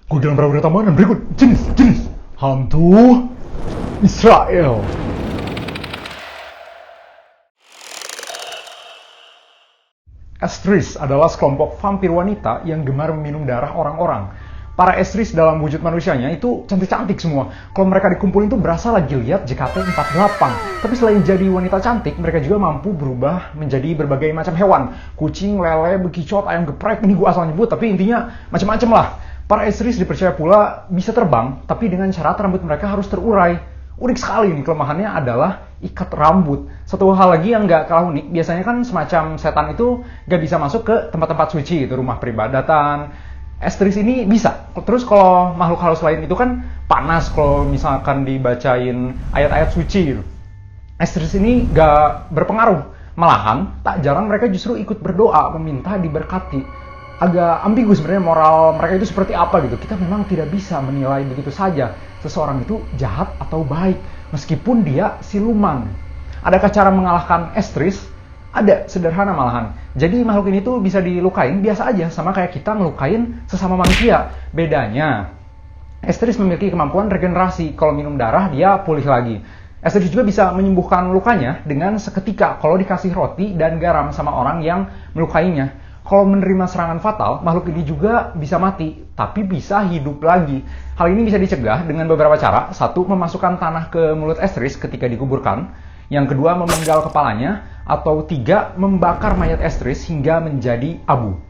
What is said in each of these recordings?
Gue dalam berita tambahan berikut jenis hantu Israel. Estris adalah sekelompok vampir wanita yang gemar meminum darah orang-orang. Para estris dalam wujud manusianya itu cantik-cantik semua. Kalau mereka dikumpulin tuh berasa lagi lihat JKT48. Tapi selain jadi wanita cantik, mereka juga mampu berubah menjadi berbagai macam hewan. Kucing, lele, bekicot, ayam geprek, ini gue asal nyebut, tapi intinya macam-macam lah. Para estris dipercaya pula bisa terbang, tapi dengan syarat rambut mereka harus terurai. Unik sekali nih, kelemahannya adalah ikat rambut. Satu hal lagi yang nggak kalah unik, biasanya kan semacam setan itu nggak bisa masuk ke tempat-tempat suci, itu rumah peribadatan. Estris ini bisa. Terus kalau makhluk halus lain itu kan panas kalau misalkan dibacain ayat-ayat suci gitu. Estris ini nggak berpengaruh. Malahan, tak jarang mereka justru ikut berdoa, meminta diberkati. Agak ambigu sebenarnya moral mereka itu seperti apa gitu. Kita memang tidak bisa menilai begitu saja seseorang itu jahat atau baik, meskipun dia siluman. Adakah cara mengalahkan Estris? Ada, sederhana malahan. Jadi makhluk ini tuh bisa dilukain biasa aja, sama kayak kita ngelukain sesama manusia. Bedanya, Estris memiliki kemampuan regenerasi. Kalau minum darah, dia pulih lagi. Estris juga bisa menyembuhkan lukanya dengan seketika kalau dikasih roti dan garam sama orang yang melukainya. Kalau menerima serangan fatal, makhluk ini juga bisa mati, tapi bisa hidup lagi. Hal ini bisa dicegah dengan beberapa cara. Satu, memasukkan tanah ke mulut Estris ketika dikuburkan. Yang kedua, memenggal kepalanya. Atau tiga, membakar mayat Estris hingga menjadi abu.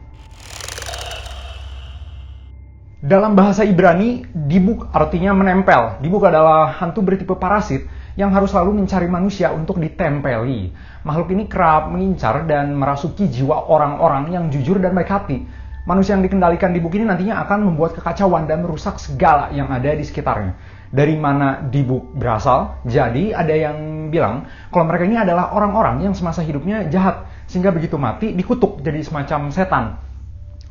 Dalam bahasa Ibrani, dibuk artinya menempel. Dibuk adalah hantu bertipe parasit yang harus selalu mencari manusia untuk ditempeli. Makhluk ini kerap mengincar dan merasuki jiwa orang-orang yang jujur dan baik hati. Manusia yang dikendalikan dibuk ini nantinya akan membuat kekacauan dan merusak segala yang ada di sekitarnya. Dari mana dibuk berasal? Jadi ada yang bilang kalau mereka ini adalah orang-orang yang semasa hidupnya jahat, sehingga begitu mati dikutuk jadi semacam setan.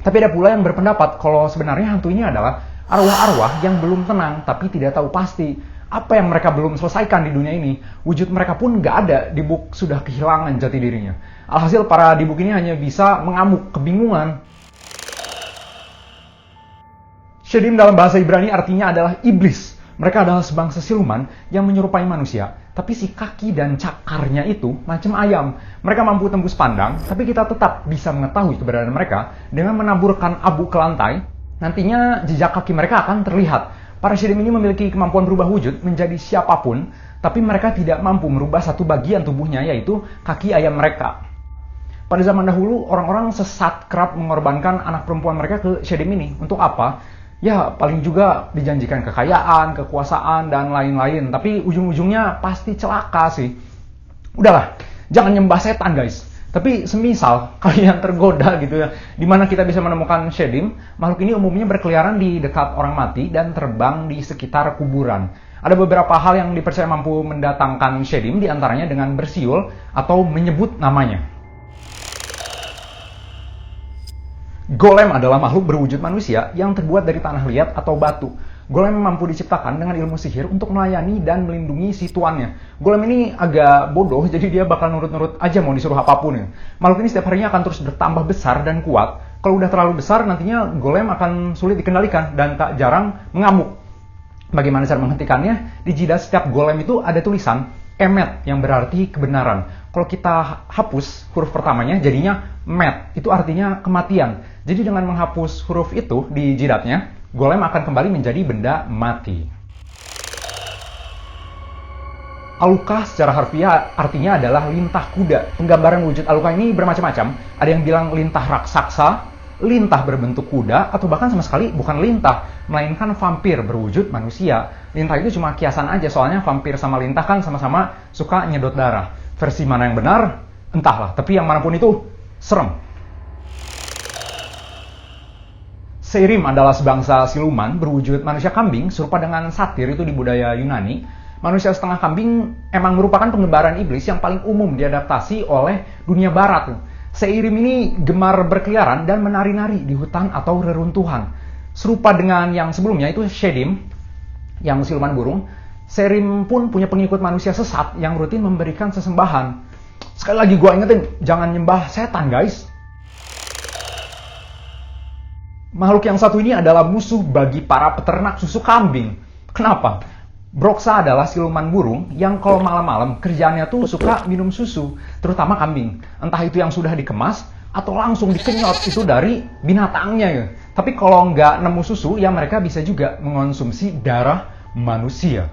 Tapi ada pula yang berpendapat kalau sebenarnya hantu ini adalah arwah-arwah yang belum tenang tapi tidak tahu pasti apa yang mereka belum selesaikan di dunia ini. Wujud mereka pun nggak ada, dibuk sudah kehilangan jati dirinya. Alhasil para dibuk ini hanya bisa mengamuk, kebingungan. Shedim dalam bahasa Ibrani artinya adalah iblis. Mereka adalah sebangsa siluman yang menyerupai manusia, tapi si kaki dan cakarnya itu macam ayam. Mereka mampu tembus pandang, tapi kita tetap bisa mengetahui keberadaan mereka dengan menaburkan abu ke lantai. Nantinya jejak kaki mereka akan terlihat. Para Shedim ini memiliki kemampuan berubah wujud menjadi siapapun, tapi mereka tidak mampu merubah satu bagian tubuhnya, yaitu kaki ayam mereka. Pada zaman dahulu, orang-orang sesat kerap mengorbankan anak perempuan mereka ke Shedim ini. Untuk apa? Ya, paling juga dijanjikan kekayaan, kekuasaan, dan lain-lain. Tapi ujung-ujungnya pasti celaka sih. Udahlah, jangan nyembah setan guys. Tapi semisal kalian tergoda gitu ya, dimana kita bisa menemukan Shedim, makhluk ini umumnya berkeliaran di dekat orang mati dan terbang di sekitar kuburan. Ada beberapa hal yang dipercaya mampu mendatangkan Shedim, diantaranya dengan bersiul atau menyebut namanya. Golem adalah makhluk berwujud manusia yang terbuat dari tanah liat atau batu. Golem mampu diciptakan dengan ilmu sihir untuk melayani dan melindungi si tuannya. Golem ini agak bodoh, jadi dia bakal nurut-nurut aja mau disuruh apapun ya. Makhluk ini setiap harinya akan terus bertambah besar dan kuat. Kalau udah terlalu besar, nantinya golem akan sulit dikendalikan dan tak jarang mengamuk. Bagaimana cara menghentikannya? Di jidat setiap golem itu ada tulisan Emet yang berarti kebenaran. Kalau kita hapus huruf pertamanya jadinya Met, itu artinya kematian. Jadi dengan menghapus huruf itu di jidatnya, golem akan kembali menjadi benda mati. Aluka secara harfiah artinya adalah lintah kuda. Penggambaran wujud aluka ini bermacam-macam. Ada yang bilang lintah raksasa, lintah berbentuk kuda, atau bahkan sama sekali bukan lintah, melainkan vampir berwujud manusia. Lintah itu cuma kiasan aja, soalnya vampir sama lintah kan sama-sama suka nyedot darah. Versi mana yang benar? Entahlah, tapi yang manapun itu, serem. Seirim adalah sebangsa siluman berwujud manusia kambing, serupa dengan satir itu di budaya Yunani. Manusia setengah kambing emang merupakan penggambaran iblis yang paling umum diadaptasi oleh dunia barat. Seirim ini gemar berkeliaran dan menari-nari di hutan atau reruntuhan. Serupa dengan yang sebelumnya itu Shedim, yang siluman burung, Seirim pun punya pengikut manusia sesat yang rutin memberikan sesembahan. Sekali lagi gue ingetin, jangan nyembah setan guys. Makhluk yang satu ini adalah musuh bagi para peternak susu kambing. Kenapa? Broxa adalah siluman burung yang kalau malam-malam kerjaannya tuh suka minum susu, terutama kambing. Entah itu yang sudah dikemas atau langsung dikenyot itu dari binatangnya ya. Tapi kalau nggak nemu susu, ya mereka bisa juga mengonsumsi darah manusia.